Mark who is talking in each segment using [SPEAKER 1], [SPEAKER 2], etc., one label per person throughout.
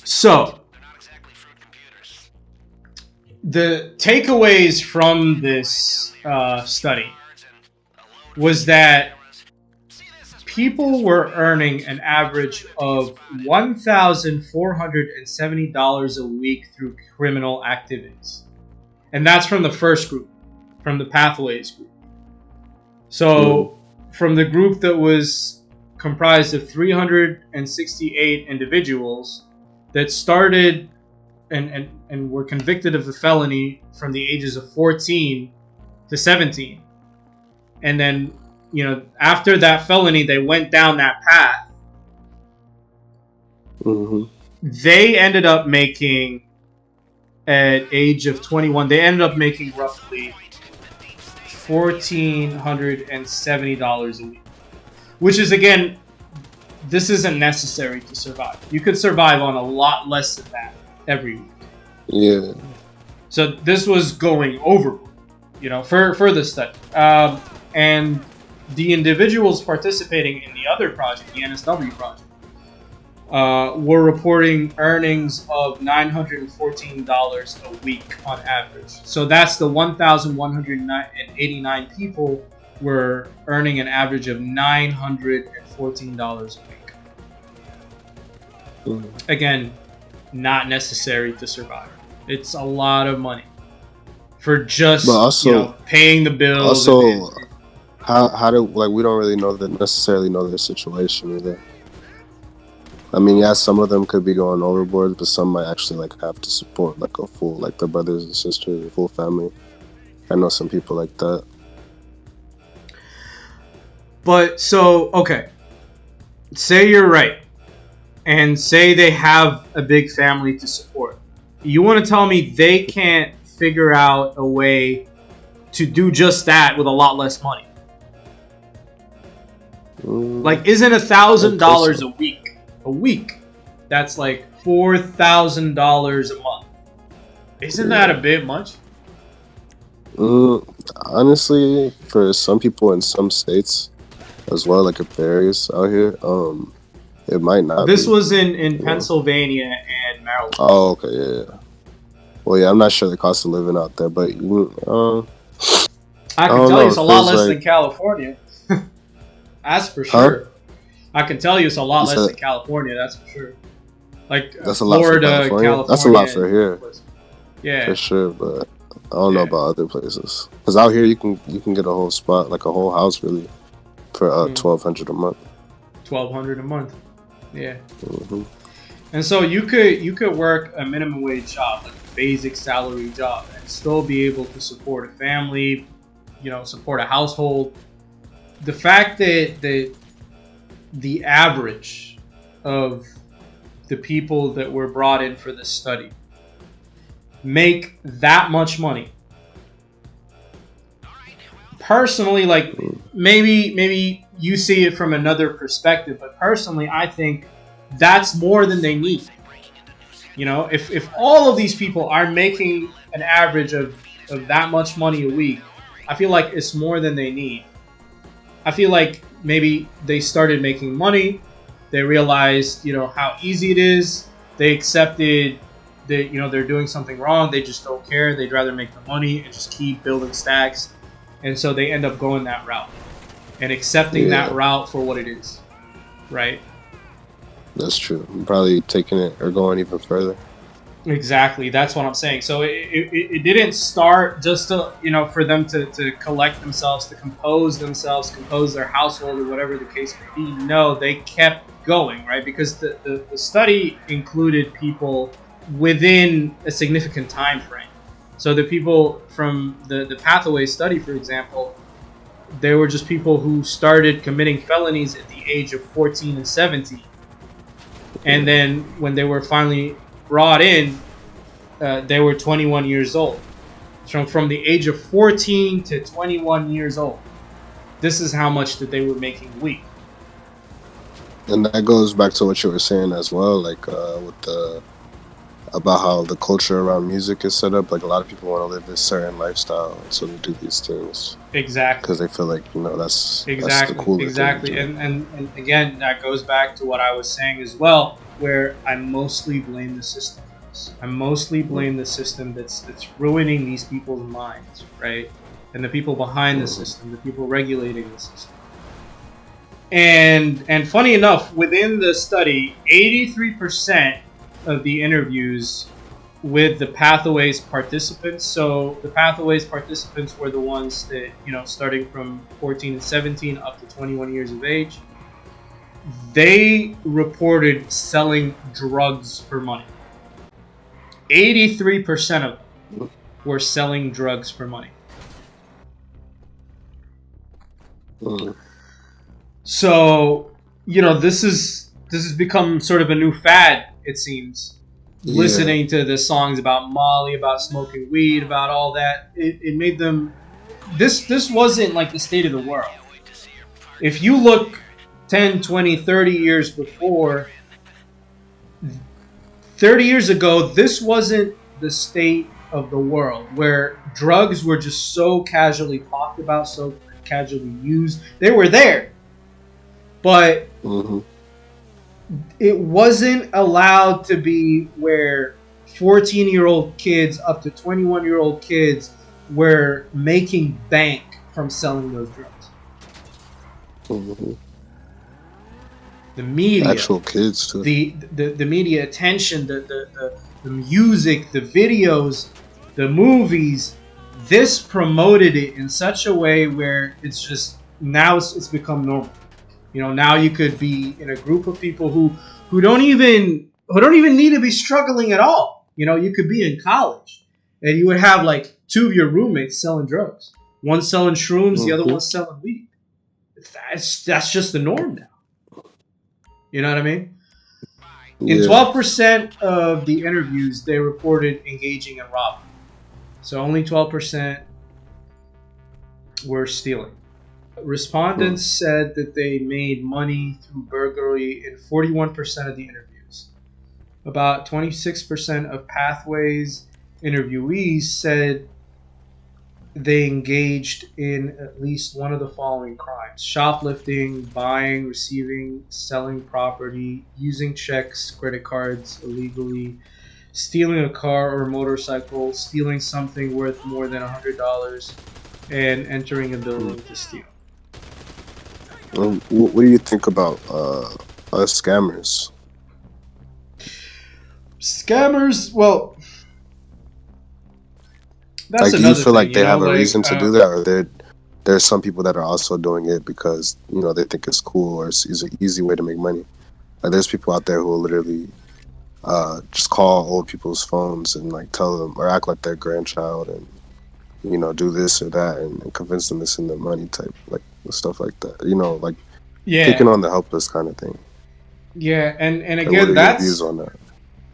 [SPEAKER 1] So, the takeaways from this study was that people were earning an average of $1,470 a week through criminal activities. And that's from the first group, from the Pathways group. So, from the group that was comprised of 368 individuals that started and were convicted of the felony from the ages of 14 to 17. And then, after that felony, they went down that path. They ended up making, at age of 21, they ended up making roughly $1,470 a week. Which is, again, this isn't necessary to survive. You could survive on a lot less than that every week.
[SPEAKER 2] Yeah.
[SPEAKER 1] So this was going overboard, for the study. And the individuals participating in the other project, the NSW project, were reporting earnings of $914 a week on average. So that's the 1,189 people were earning an average of $914 a week. Again, not necessary to survive. It's a lot of money for just paying the bills.
[SPEAKER 2] Also, how do we don't really necessarily know their situation either. I mean, yeah, some of them could be going overboard, but some might actually have to support a full their brothers and sisters, a full family. I know some people like that.
[SPEAKER 1] But so, okay, say you're right, and say they have a big family to support. You want to tell me they can't figure out a way to do just that with a lot less money? Isn't $1,000 a week? That's $4,000 a month. Isn't that a bit much?
[SPEAKER 2] Honestly, for some people in some states as well, it varies out here. It might not.
[SPEAKER 1] This was in Pennsylvania and Maryland.
[SPEAKER 2] Oh, okay, yeah. Well, yeah, I'm not sure the cost of living out there, but
[SPEAKER 1] I can tell you it's a lot less than California. That's for sure. I can tell you it's a lot less than California. That's for sure.
[SPEAKER 2] That's a lot
[SPEAKER 1] Florida,
[SPEAKER 2] for California. That's a lot for here.
[SPEAKER 1] Yeah,
[SPEAKER 2] for sure. But I don't know about other places. Because out here you can get a whole spot, a whole house, really, for $1,200 a month.
[SPEAKER 1] $1,200 a month. Yeah. And so you could work a minimum wage job, a basic salary job, and still be able to support a family, support a household. The fact that the average of the people that were brought in for this study make that much money. Personally, maybe you see it from another perspective, but personally, I think that's more than they need. If all of these people are making an average of that much money a week, I feel like it's more than they need. I feel like maybe they started making money, they realized, how easy it is, they accepted that, they're doing something wrong, they just don't care, they'd rather make the money and just keep building stacks, and so they end up going that route and accepting that route for what it is, right?
[SPEAKER 2] That's true. I'm probably taking it or going even further.
[SPEAKER 1] Exactly, that's what I'm saying. So it didn't start just to, for them to collect themselves, to compose their household, or whatever the case may be. No, they kept going, right? Because the study included people within a significant time frame. So the people from the Pathway study, for example, they were just people who started committing felonies at the age of 14 and 17. And then when they were finally brought in, they were 21 years old. So from the age of 14 to 21 years old, this is how much that they were making a week.
[SPEAKER 2] And that goes back to what you were saying as well, about how the culture around music is set up. A lot of people want to live this certain lifestyle, so they do these things.
[SPEAKER 1] Exactly.
[SPEAKER 2] Because they feel that's the cooler thing.
[SPEAKER 1] And again, that goes back to what I was saying as well. where I mostly blame the system for this. I mostly blame the system that's ruining these people's minds, right? And the people behind the system, the people regulating the system. And funny enough, within the study, 83% of the interviews with the Pathways participants. So the Pathways participants were the ones that, starting from 14 and 17 up to 21 years of age, they reported selling drugs for money. 83% of them were selling drugs for money. So, this has become sort of a new fad, it seems. Yeah. Listening to the songs about Molly, about smoking weed, about all that, it made them. This wasn't like the state of the world. If you look 10, 20, 30 years before, 30 years ago, this wasn't the state of the world, where drugs were just so casually talked about, so casually used. They were there. But it wasn't allowed to be where 14-year-old kids up to 21-year-old kids were making bank from selling those drugs. The media,
[SPEAKER 2] actual kids too.
[SPEAKER 1] The media attention, the music, the videos, the movies. This promoted it in such a way where it's just now it's become normal. Now you could be in a group of people who don't even need to be struggling at all. You could be in college and you would have like two of your roommates selling drugs. One selling shrooms, the other one selling weed. That's just the norm now. You know what I mean? In 12% of the interviews, they reported engaging in robbery. So only 12% were stealing. Respondents said that they made money through burglary in 41% of the interviews. About 26% of Pathways interviewees said they engaged in at least one of the following crimes: shoplifting, buying, receiving, selling property, using checks, credit cards illegally, stealing a car or motorcycle, stealing something worth more than $100, and entering a building to steal.
[SPEAKER 2] What do you think about scammers?
[SPEAKER 1] Scammers, well, that's
[SPEAKER 2] do you feel like they have a reason to do that, or there's some people that are also doing it because they think it's cool or it's an easy way to make money? Like there's people out there who will literally just call old people's phones and like tell them or act like their grandchild and do this or that and convince them to send them money type, like stuff like that. Taking on the helpless kind of thing.
[SPEAKER 1] Yeah, and again,
[SPEAKER 2] that's views on that.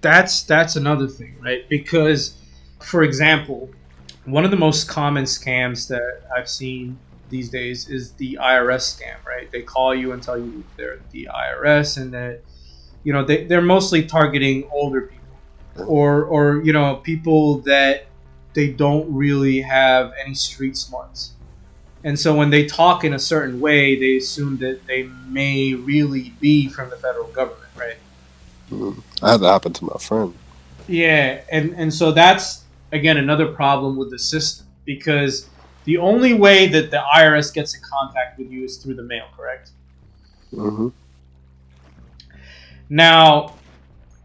[SPEAKER 1] That's another thing, right? Because, for example, one of the most common scams that I've seen these days is the IRS scam, right? They call you and tell you they're the IRS and that they're mostly targeting older people or people that they don't really have any street smarts. And so when they talk in a certain way, they assume that they may really be from the federal government, right?
[SPEAKER 2] I had that happen to my friend.
[SPEAKER 1] Yeah, and so that's, again, another problem with the system, because the only way that the IRS gets in contact with you is through the mail, correct? Now,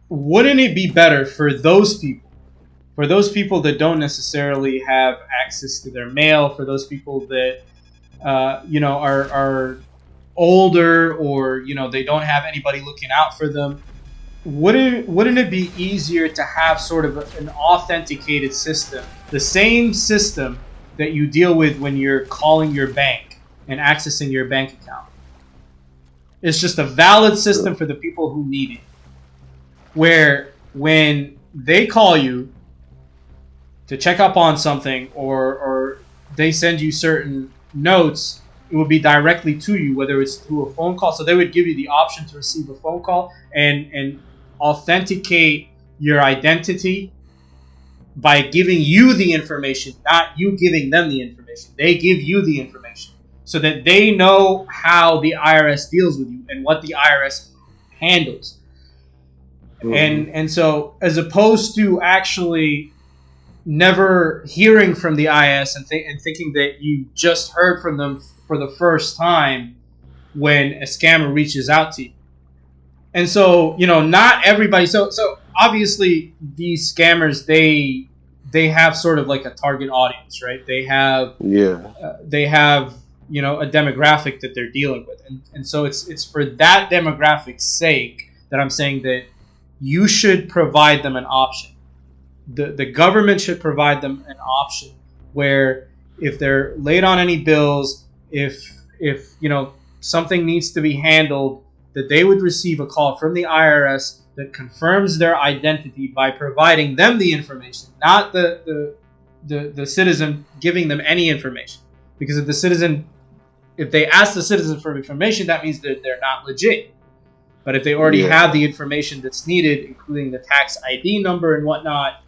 [SPEAKER 1] wouldn't it be better for those people that don't necessarily have access to their mail, for those people that are older or they don't have anybody looking out for them? Wouldn't it be easier to have sort of an authenticated system, the same system that you deal with when you're calling your bank and accessing your bank account? It's just a valid system for the people who need it, where when they call you to check up on something or they send you certain notes, it would be directly to you, whether it's through a phone call. So they would give you the option to receive a phone call and authenticate your identity by giving you the information, not you giving them the information. They give you the information so that they know how the IRS deals with you and what the IRS handles. And so as opposed to actually never hearing from the IS and thinking that you just heard from them for the first time when a scammer reaches out to you. And so, not everybody. So obviously, these scammers they have sort of like a target audience, right? They have
[SPEAKER 2] Yeah.
[SPEAKER 1] a demographic that they're dealing with, and so it's for that demographic's sake that I'm saying that you should provide them an option. The government should provide them an option where if they're late on any bills, if something needs to be handled, that they would receive a call from the IRS that confirms their identity by providing them the information, not the citizen giving them any information. Because if they ask the citizen for information, that means that they're not legit. But if they already have the information that's needed, including the tax ID number and whatnot,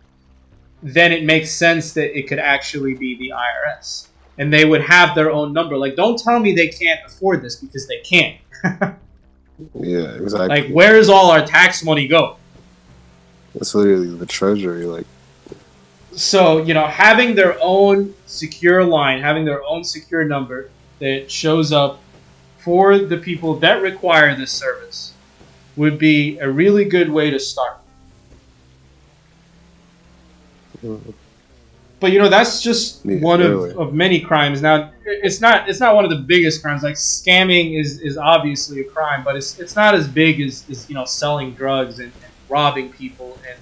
[SPEAKER 1] then it makes sense that it could actually be the IRS. And they would have their own number. Like, don't tell me they can't afford this, because they can't.
[SPEAKER 2] Yeah, exactly.
[SPEAKER 1] Like, where does all our tax money go?
[SPEAKER 2] It's literally the treasury. Like,
[SPEAKER 1] so, having their own secure line, having their own secure number that shows up for the people that require this service would be a really good way to start. But that's just one of many crimes. Now, it's not one of the biggest crimes. Like, scamming is obviously a crime, but it's not as big as selling drugs and robbing people and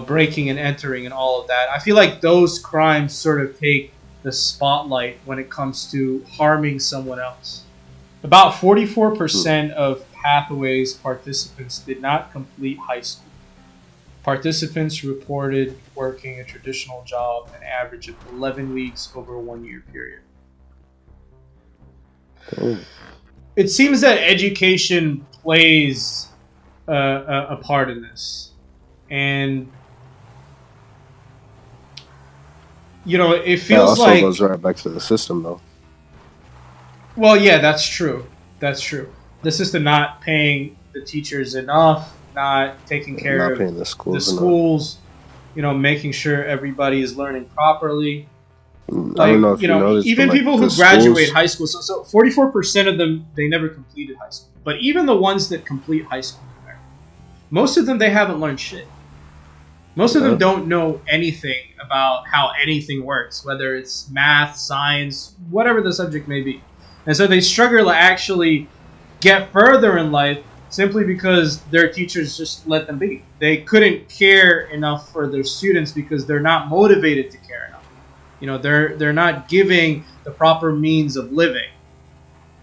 [SPEAKER 1] breaking and entering and all of that. I feel like those crimes sort of take the spotlight when it comes to harming someone else. About 44% of Pathways participants did not complete high school. Participants reported working a traditional job an average of 11 weeks over a 1-year period. It seems that education plays a part in this. And, it feels
[SPEAKER 2] also
[SPEAKER 1] like...
[SPEAKER 2] goes right back to the system, though.
[SPEAKER 1] Well, yeah, that's true. That's true. The system not paying the teachers enough, not taking care of
[SPEAKER 2] the
[SPEAKER 1] schools, making sure everybody is learning properly.
[SPEAKER 2] I don't know if you noticed,
[SPEAKER 1] even people who graduate high school, so 44% of them, they never completed high school. But even the ones that complete high school, most of them, they haven't learned shit. Most of them don't know anything about how anything works, whether it's math, science, whatever the subject may be. And so they struggle to actually get further in life simply because their teachers just let them be. They couldn't care enough for their students because they're not motivated to care enough. They're not giving the proper means of living.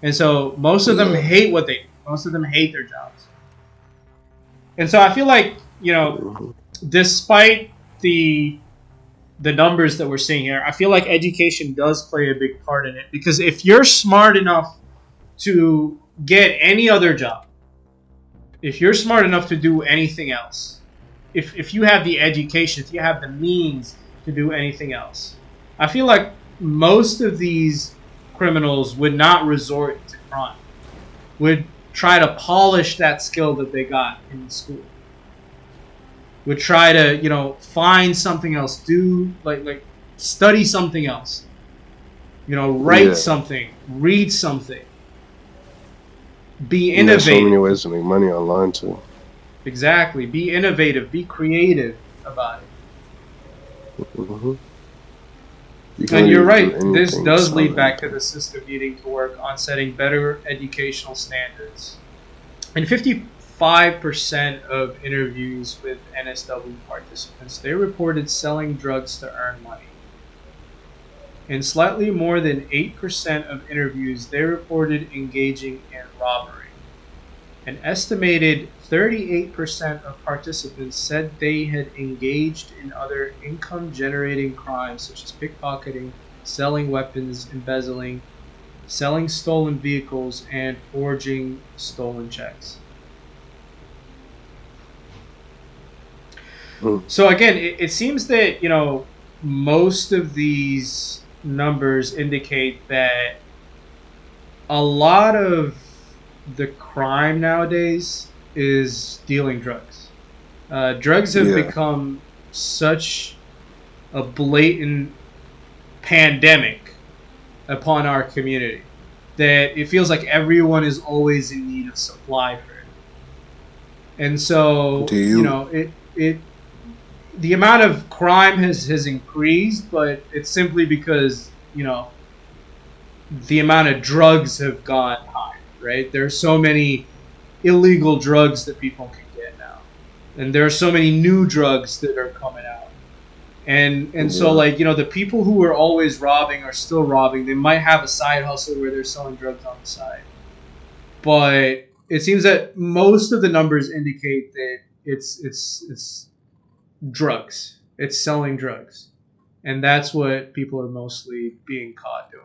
[SPEAKER 1] And so most of them hate what they do. Most of them hate their jobs. And so I feel like, despite the numbers that we're seeing here, I feel like education does play a big part in it. Because if you're smart enough to get any other job, if you're smart enough to do anything else, if you have the education, if you have the means to do anything else, I feel like most of these criminals would not resort to crime, would try to polish that skill that they got in school, would try to find something else, do like study something else, write something, read something, be innovative.
[SPEAKER 2] There's so many ways to make money online too.
[SPEAKER 1] Exactly. Be innovative. Be creative about it.
[SPEAKER 2] Mm-hmm.
[SPEAKER 1] And you're right. This does lead back to the system needing to work on setting better educational standards. And 55% of interviews with NSW participants, they reported selling drugs to earn money. In slightly more than 8% of interviews, they reported engaging in robbery. An estimated 38% of participants said they had engaged in other income-generating crimes such as pickpocketing, selling weapons, embezzling, selling stolen vehicles, and forging stolen checks. So again, it seems that, most of these numbers indicate that a lot of the crime nowadays is dealing drugs. Drugs have
[SPEAKER 2] Yeah.
[SPEAKER 1] become such a blatant pandemic upon our community that it feels like everyone is always in need of supply for it. And
[SPEAKER 2] Do
[SPEAKER 1] so, you
[SPEAKER 2] you
[SPEAKER 1] know, it the amount of crime has increased, but it's simply because, you know, the amount of drugs have gone higher, right? There are so many illegal drugs that people can get now. And there are so many new drugs that are coming out. And so,
[SPEAKER 2] yeah.
[SPEAKER 1] like, you know, the people who were always robbing are still robbing. They might have a side hustle where they're selling drugs on the side. But it seems that most of the numbers indicate that it's drugs. It's selling drugs. And that's what people are mostly being caught doing.